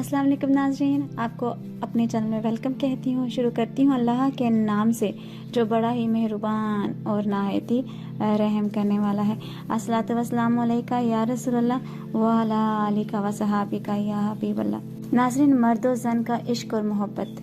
अस्सलाम वालेकुम नाज़रीन, आपको अपने चैनल में वेलकम कहती हूँ। शुरू करती हूँ अल्लाह के नाम से जो बड़ा ही मेहरबान और नहायत ही रहम करने वाला है। अस्सलातु वस्सलामु अलैका या रसूलल्लाह व अला आलिका व सहाबिका या हबीबल्लाह। नाज़रीन, मर्द और ज़न का इश्क और मोहब्बत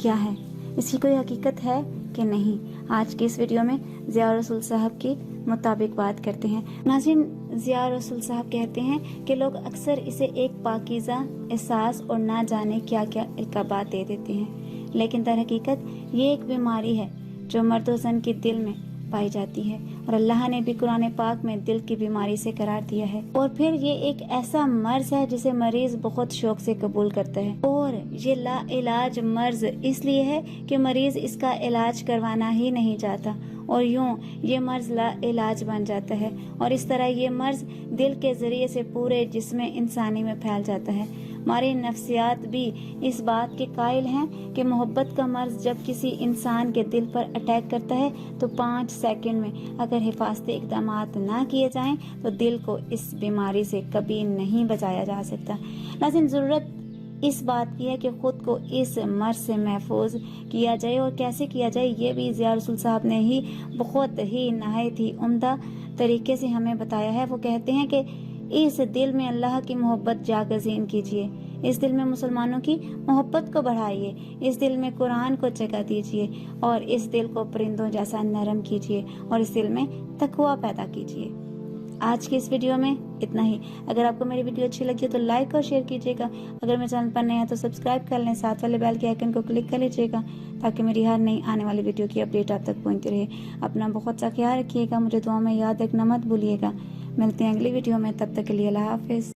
क्या है, इसकी कोई हकीकत है कि नहीं? आज की इस वीडियो में ज़िया रसूल साहब की मुताबिक बात करते हैं। नाज़रीन, ज़िया रसूल साहब कहते हैं कि लोग अक्सर इसे एक पाकीज़ा एहसास और ना जाने क्या क्या इल्क़ाबात दे देते हैं, लेकिन दर हकीकत ये एक बीमारी है जो मर्द और ज़न के दिल में पाई जाती है और अल्लाह ने भी कुरान पाक में दिल की बीमारी से करार दिया है। और फिर ये एक ऐसा मर्ज है जिसे मरीज बहुत शौक से कबूल करता है और ये ला इलाज मर्ज इसलिए है कि मरीज इसका इलाज करवाना ही नहीं चाहता और यूं ये मर्ज ला इलाज बन जाता है और इस तरह ये मर्ज दिल के जरिए से पूरे जिस्म इंसानी में फैल जाता है। हमारी नफ्सियात भी इस बात के कायल हैं कि मोहब्बत का मर्ज जब किसी इंसान के दिल पर अटैक करता है तो 5 सेकंड में अगर हिफाजती इक़दाम ना किए जाएं तो दिल को इस बीमारी से कभी नहीं बचाया जा सकता। लेकिन ज़रूरत इस बात की है कि खुद को इस मर्ज से महफूज किया जाए और कैसे किया जाए ये भी ज़िया रसूल साहब ने ही बहुत ही नहायत ही उम्दा तरीके से हमें बताया है। वो कहते हैं कि इस दिल में अल्लाह की मोहब्बत जागज़ीन कीजिए, इस दिल में मुसलमानों की मोहब्बत को बढ़ाइए, इस दिल में कुरान को जगह दीजिए और इस दिल को परिंदों जैसा नरम कीजिए और इस दिल में तकवा पैदा कीजिए। आज की इस वीडियो में इतना ही। अगर आपको मेरी वीडियो अच्छी लगी हो तो लाइक और शेयर कीजिएगा। अगर मेरे चैनल पर नए हैं तो सब्सक्राइब कर लें, साथ वाले बेल के आइकन को क्लिक कर लीजिएगा ताकि मेरी हर नई आने वाली वीडियो की अपडेट आप तक पहुंचती रहे। अपना बहुत सा ख्याल रखिएगा, मुझे दुआ में याद रखना मत भूलिएगा। मिलते हैं अगली वीडियो में, तब तक के लिए अल्लाह हाफिज़।